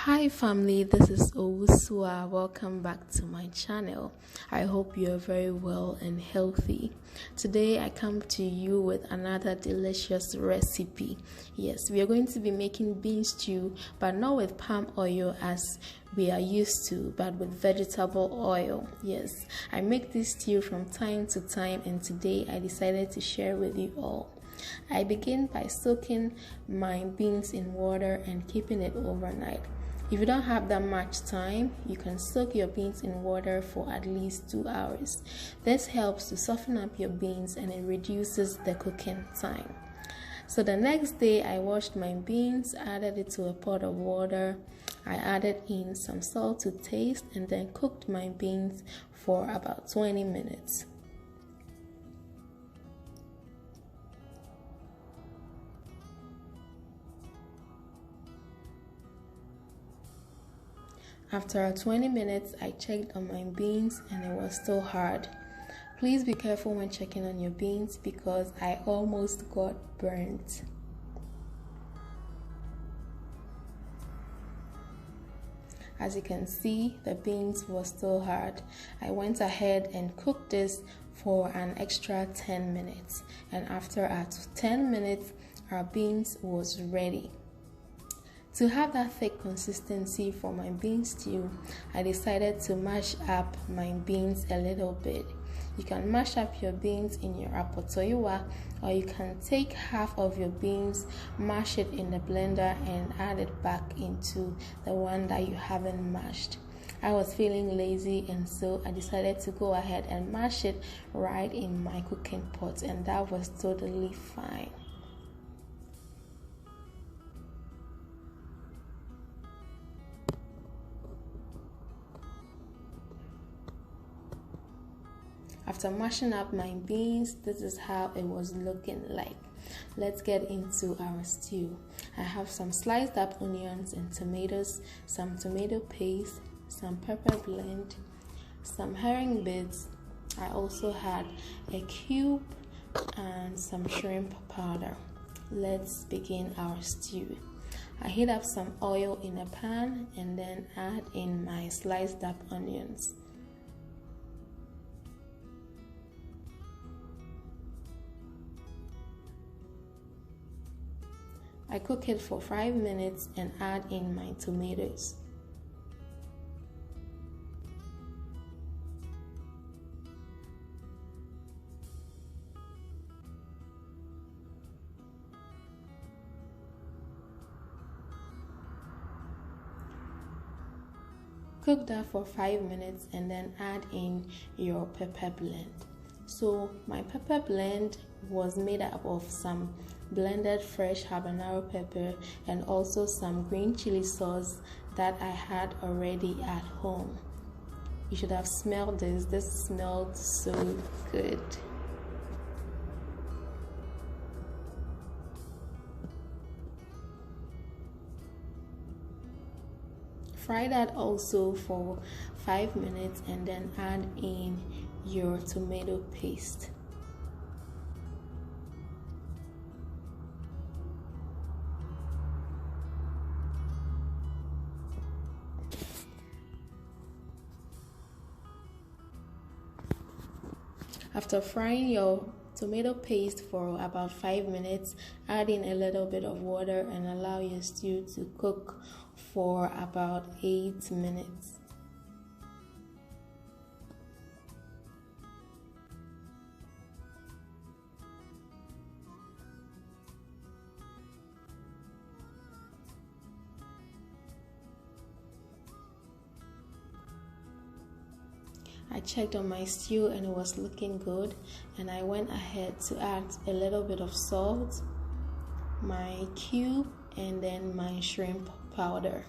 Hi family, this is Owusua. Welcome back to my channel. I hope you are very well and healthy. Today I come to you with another delicious recipe. Yes, we are going to be making bean stew, but not with palm oil as we are used to, but with vegetable oil. Yes, I make this stew from time to time, and today I decided to share with you all. I begin by soaking my beans in water and keeping it overnight. If you don't have that much time, you can soak your beans in water for at least 2 hours. This helps to soften up your beans and it reduces the cooking time. So the next day, I washed my beans, added it to a pot of water. I added in some salt to taste and then cooked my beans for about 20 minutes. After 20 minutes, I checked on my beans and it was still hard. Please be careful when checking on your beans because I almost got burnt. As you can see, the beans were still hard. I went ahead and cooked this for an extra 10 minutes. And after 10 minutes, our beans was ready. To have that thick consistency for my bean stew, I decided to mash up my beans a little bit. You can mash up your beans in your apotoyiwa, or you can take half of your beans, mash it in the blender and add it back into the one that you haven't mashed. I was feeling lazy and so I decided to go ahead and mash it right in my cooking pot, and that was totally fine. After mashing up my beans, this is how it was looking like. Let's get into our stew. I have some sliced up onions and tomatoes, some tomato paste, some pepper blend, some herring bits. I also had a cube and some shrimp powder. Let's begin our stew. I heat up some oil in a pan and then add in my sliced up onions. I cook it for 5 minutes and add in my tomatoes. Cook that for 5 minutes and then add in your pepper blend. So my pepper blend was made up of some blended fresh habanero pepper and also some green chili sauce that I had already at home. You should have smelled this. This smelled so good. Fry that also for 5 minutes and then add in your tomato paste. After frying your tomato paste for about 5 minutes, add in a little bit of water and allow your stew to cook for about 8 minutes. I checked on my stew and it was looking good, and I went ahead to add a little bit of salt, my cube, and then my shrimp powder.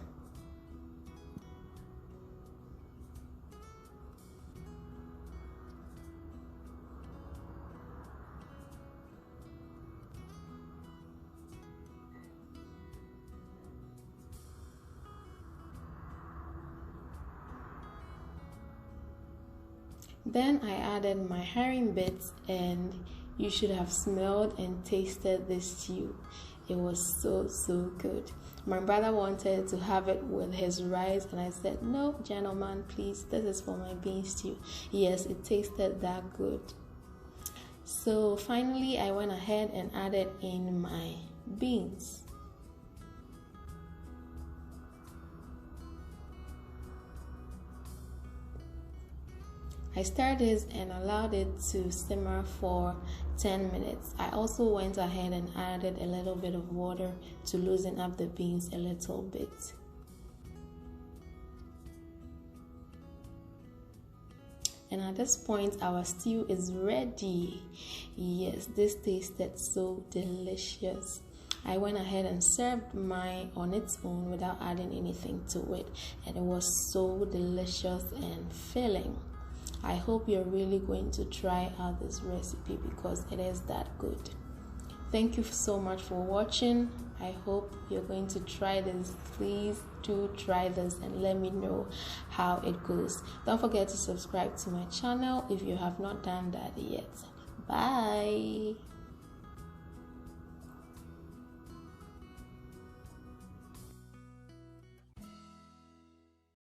Then I added my herring bits, and you should have smelled and tasted this stew. It was so good. My brother wanted to have it with his rice, and I said, no, gentleman, please, this is for my bean stew. Yes, it tasted that good. So finally, I went ahead and added in my beans. I stirred this and allowed it to simmer for 10 minutes. I also went ahead and added a little bit of water to loosen up the beans a little bit. And at this point, our stew is ready. Yes, this tasted so delicious. I went ahead and served mine on its own without adding anything to it, and it was so delicious and filling. I hope you're really going to try out this recipe because it is that good. Thank you so much for watching. I hope you're going to try this. Please do try this and let me know how it goes. Don't forget to subscribe to my channel if you have not done that yet. Bye.